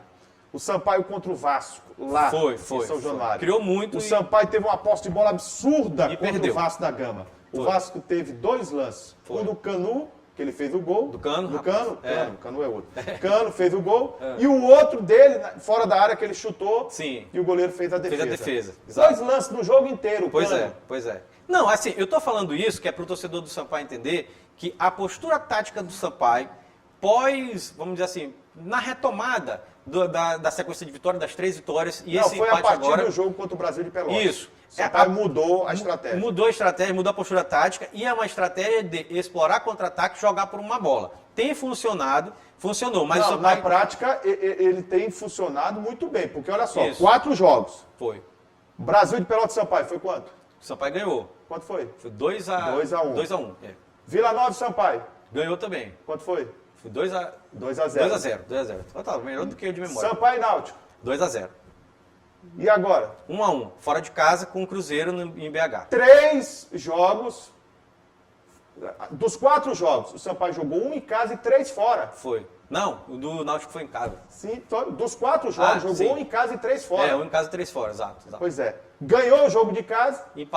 O Sampaio contra o Vasco, lá em São Januário. Criou muito. O Sampaio teve uma posse de bola absurda contra perdeu. o Vasco da Gama. O Vasco teve 2 lances. Um do Canu, que ele fez o gol. Do Cano? Cano é outro. Cano fez o gol. E o outro dele, fora da área, que ele chutou. Sim. E o goleiro fez a defesa. Fez a defesa. 2 lances no jogo inteiro. Pois é. Não, assim, eu tô falando isso, que é para o torcedor do Sampaio entender que a postura tática do Sampaio, vamos dizer assim, na retomada da sequência de vitórias, das 3 vitórias, e esse foi empate a partir agora... do jogo contra o Brasil de Pelotas. Isso. O Sampaio mudou a estratégia. Mudou a estratégia, mudou a postura tática, e é uma estratégia de explorar contra-ataque e jogar por uma bola. Tem funcionou, mas o Sampaio... Na prática, ele tem funcionado muito bem, porque olha só, Isso. 4 jogos. Foi. Brasil de Pelotas e Sampaio, foi quanto? O Sampaio ganhou. Quanto foi? Foi 2-1. 2-1. Vila Nova e Sampaio. Ganhou também. Quanto foi? Foi 2-0. 2-0. Tá melhor do que eu de memória. Sampaio e Náutico. 2-0. E agora? 1-1. Fora de casa com o Cruzeiro em BH. 3 jogos. Dos 4 jogos, o Sampaio jogou 1 em casa e 3 fora. Foi. Não, o do Náutico foi em casa. Sim, dos 4 jogos, jogou sim. 1 em casa e 3 fora. 1 em casa e 3 fora, exato. Pois é. Ganhou o jogo de casa E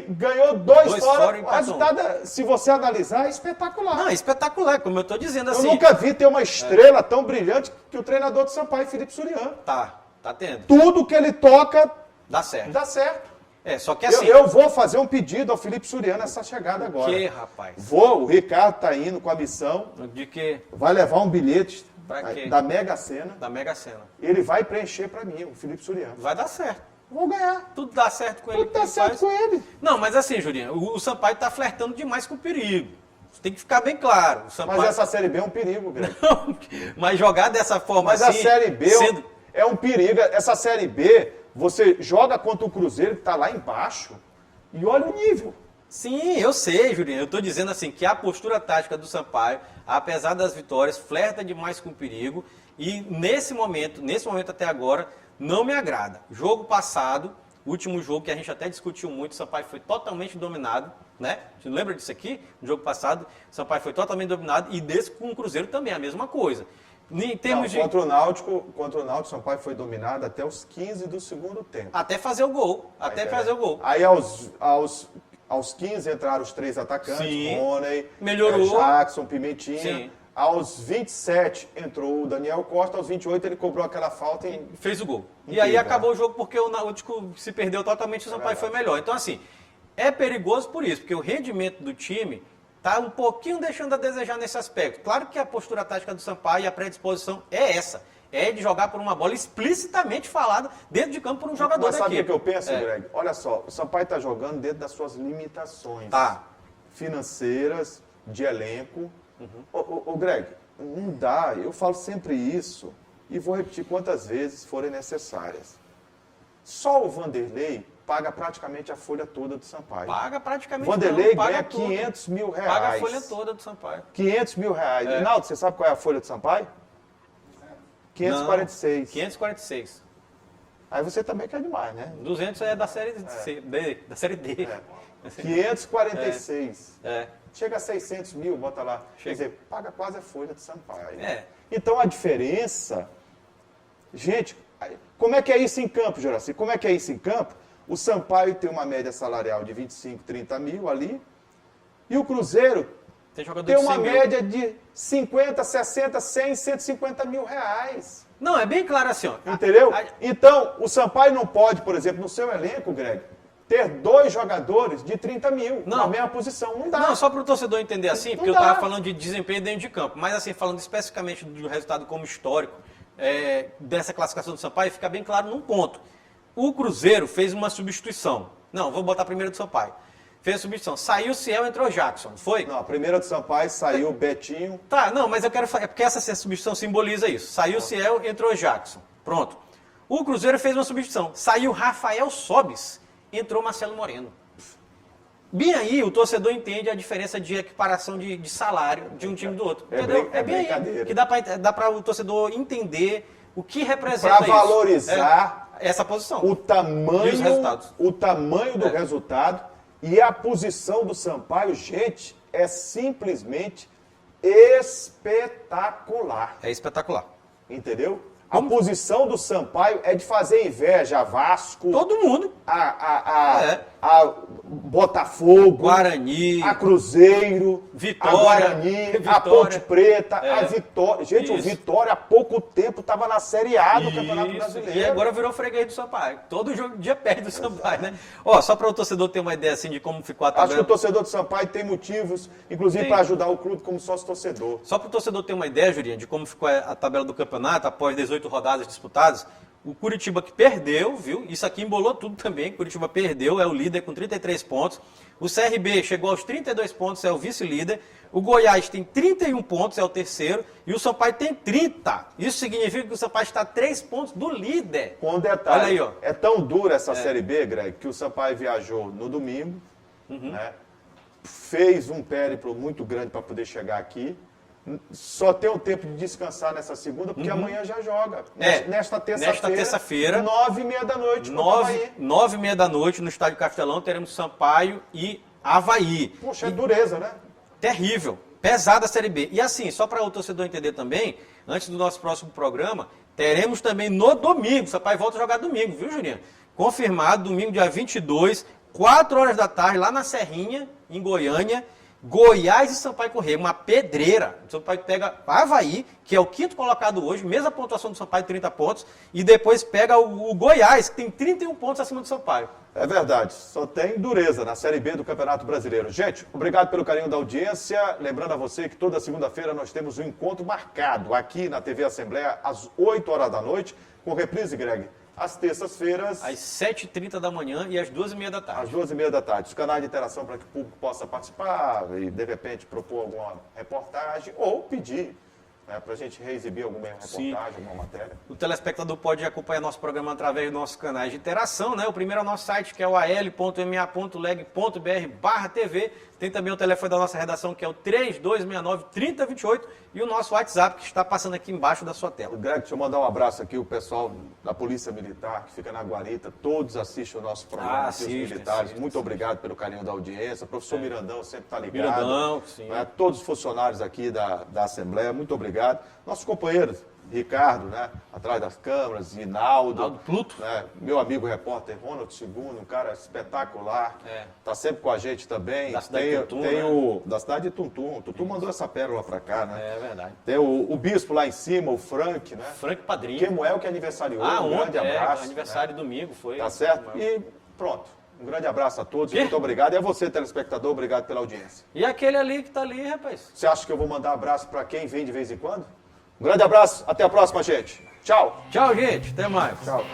ganhou 2 fora. e O resultado, se você analisar, é espetacular. Não, é espetacular, como eu tô dizendo Eu assim. nunca vi ter uma estrela tão brilhante que o treinador do Sampaio, Felipe Surian. Tá tendo. Tudo que ele toca Dá certo. dá certo. Só que assim... Eu vou fazer um pedido ao Felipe Surian nessa chegada agora. Que, rapaz? O Ricardo tá indo com a missão, De que? vai levar um bilhete Pra quê? da Mega Sena. Da Mega Sena. Ele vai preencher para mim, o Felipe Surian. Vai dar certo. Vou ganhar. Tudo dá certo com ele. Tudo dá certo com ele. Não, mas assim, Julinho, o Sampaio tá flertando demais com o perigo. Isso tem que ficar bem claro. O Sampaio... Mas essa Série B é um perigo, Greg. Não, mas jogar dessa forma Mas assim... a Série B é um perigo. Essa Série B, você joga contra o Cruzeiro, que está lá embaixo, e olha o nível. Sim, eu sei, Julinho. Eu estou dizendo assim que a postura tática do Sampaio, apesar das vitórias, flerta demais com o perigo. E nesse momento até agora, não me agrada. Jogo passado, O último jogo que a gente até discutiu muito, o Sampaio foi totalmente dominado, né? Você lembra disso aqui? No jogo passado, o Sampaio foi totalmente dominado e desse com o Cruzeiro também, a mesma coisa. Em termos de... Contra o Náutico, o Sampaio foi dominado até os 15 do segundo tempo. Até fazer o gol. Aí aos 15 entraram os 3 atacantes, Sim. Rony, Melhorou. Jackson, Pimentinha. Sim. Aos 27 entrou o Daniel Costa, aos 28 ele cobrou aquela falta e Fez o gol. E Incrível, aí acabou né? o jogo porque o Náutico se perdeu totalmente e o Sampaio foi melhor. Então, assim, é perigoso por isso, porque o rendimento do time está um pouquinho deixando a desejar nesse aspecto. Claro que a postura tática do Sampaio e a predisposição é essa. É de jogar por uma bola explicitamente falada dentro de campo por um jogador Mas sabe daqui. o que eu penso, Greg? Olha só, o Sampaio está jogando dentro das suas limitações financeiras, de elenco. Ô, Greg, não dá, eu falo sempre isso e vou repetir quantas vezes forem necessárias. Só o Vanderlei paga praticamente a folha toda do Sampaio. Paga praticamente Vanderlei não, paga ganha tudo. 500 mil reais. Paga a folha toda do Sampaio. 500 mil reais. Rinaldo, você sabe qual é a folha do Sampaio? 546. Não, 546. Aí você também quer demais, né? 200 é da série D. Da série D. 546. É. Chega a 600 mil, bota lá. Chega. Quer dizer, paga quase a folha do Sampaio. É. Então a diferença... Gente, como é que é isso em campo, Juraci? Como é que é isso em campo? O Sampaio tem uma média salarial de 25, 30 mil ali. E o Cruzeiro Tem jogador tem de uma 100 mil. média de 50, 60, 100, 150 mil reais. Não, é bem claro assim, ó. Entendeu? Então, o Sampaio não pode, por exemplo, no seu elenco, Greg, ter 2 jogadores de 30 mil na mesma posição. Não dá. Não, só para o torcedor entender assim, Não porque eu dá. estava falando de desempenho dentro de campo, mas assim, falando especificamente do resultado como histórico, dessa classificação do Sampaio, fica bem claro num ponto. O Cruzeiro fez uma substituição. Não, vou botar primeiro do Sampaio. Fez a substituição. Saiu o Ciel, entrou o Jackson, foi? Não, a primeira do Sampaio saiu o Betinho. Tá, não, mas eu quero falar, é porque essa substituição simboliza isso. Saiu o Ciel, entrou o Jackson. Pronto. O Cruzeiro fez uma substituição. Saiu Rafael Sobis, entrou Marcelo Moreno. Bem aí, o torcedor entende a diferença de equiparação de salário de um time do outro. Entendeu? É bem aí brincadeira. que dá para o torcedor entender o que representa Para valorizar essa posição. o tamanho, E os resultados. o tamanho do resultado e a posição do Sampaio, gente, é simplesmente espetacular. É espetacular. Entendeu? A posição do Sampaio é de fazer inveja a Vasco, Todo mundo. a Botafogo, Guarani. a Cruzeiro, Vitória. a Guarani, a Vitória. Ponte Preta, a Vitória. Gente, o Isso. Vitória há pouco tempo estava na Série A do Campeonato Isso, Brasileiro. e agora virou freguês do Sampaio. Todo jogo dia perde do Sampaio, né? Ó, só para o torcedor ter uma ideia assim de como ficou a Acho que tabela. o torcedor do Sampaio tem motivos, inclusive, Tem. para ajudar o clube como sócio-torcedor. Só para o torcedor ter uma ideia, Jurinha, de como ficou a tabela do campeonato após 18 rodadas disputadas. O Curitiba que perdeu, viu? Isso aqui embolou tudo também. Curitiba perdeu, é o líder com 33 pontos. O CRB chegou aos 32 pontos, é o vice-líder. O Goiás tem 31 pontos, é o terceiro. E o Sampaio tem 30. Isso significa que o Sampaio está a 3 pontos do líder. Com um detalhe, Olha aí, ó. é tão dura essa Série B, Greg, que o Sampaio viajou no domingo, né? Fez um périplo muito grande para poder chegar aqui. Só tem o tempo de descansar nessa segunda, porque amanhã já joga. Nesta terça-feira, 9h30 da noite, contra o Avaí. 9h30 da noite, no Estádio Castelão, teremos Sampaio e Avaí. Poxa, é dureza, né? Terrível, pesada a Série B. E assim, só para o torcedor entender também, antes do nosso próximo programa, teremos também no domingo, o Sampaio volta a jogar domingo, viu, Julinha? Confirmado, domingo, dia 22, 4 horas da tarde, lá na Serrinha, em Goiânia, Goiás e Sampaio Corrêa, uma pedreira. O Sampaio pega Avaí, que é o 5º colocado hoje, mesma pontuação do Sampaio, 30 pontos, e depois pega o Goiás, que tem 31 pontos acima do Sampaio. É verdade, só tem dureza na Série B do Campeonato Brasileiro. Gente, obrigado pelo carinho da audiência. Lembrando a você que toda segunda-feira nós temos um encontro marcado aqui na TV Assembleia, às 8 horas da noite, com reprise, Greg, às terças-feiras, Às 7h30 da manhã e às 2h30 da tarde. às 2h30 da tarde. Os canais de interação para que o público possa participar e, de repente, propor alguma reportagem ou pedir né, para a gente reexibir alguma reportagem, alguma matéria. O telespectador pode acompanhar nosso programa através dos nossos canais de interação, né? O primeiro é o nosso site, que é o al.ma.leg.br/TV. Tem também o telefone da nossa redação, que é o 3269-3028, e o nosso WhatsApp, que está passando aqui embaixo da sua tela. Greg, deixa eu mandar um abraço aqui, o pessoal da Polícia Militar, que fica na Guarita, todos assistem o nosso programa, os militares. Muito obrigado pelo carinho da audiência. O professor Mirandão sempre está ligado. Mirandão, sim. Né? Todos os funcionários aqui da Assembleia, muito obrigado. Nossos companheiros, Ricardo, né, atrás das câmeras, Rinaldo, Pluto, né, meu amigo repórter Ronald Segundo, um cara espetacular, tá sempre com a gente também. Da cidade de Tuntum, tem né? Da cidade de Tuntum. Tuntum mandou essa pérola pra cá, né? É verdade. Tem o bispo lá em cima, o Frank, né? Frank Padrinho. Kemuel, que aniversariou, um ontem, grande abraço. aniversário domingo, foi. Tá certo? E pronto. Um grande abraço a todos, muito obrigado. E a você, telespectador, obrigado pela audiência. E aquele ali que tá ali, rapaz? Você acha que eu vou mandar abraço para quem vem de vez em quando? Um grande abraço, até a próxima, gente. Tchau. Tchau, gente. Até mais. Tchau.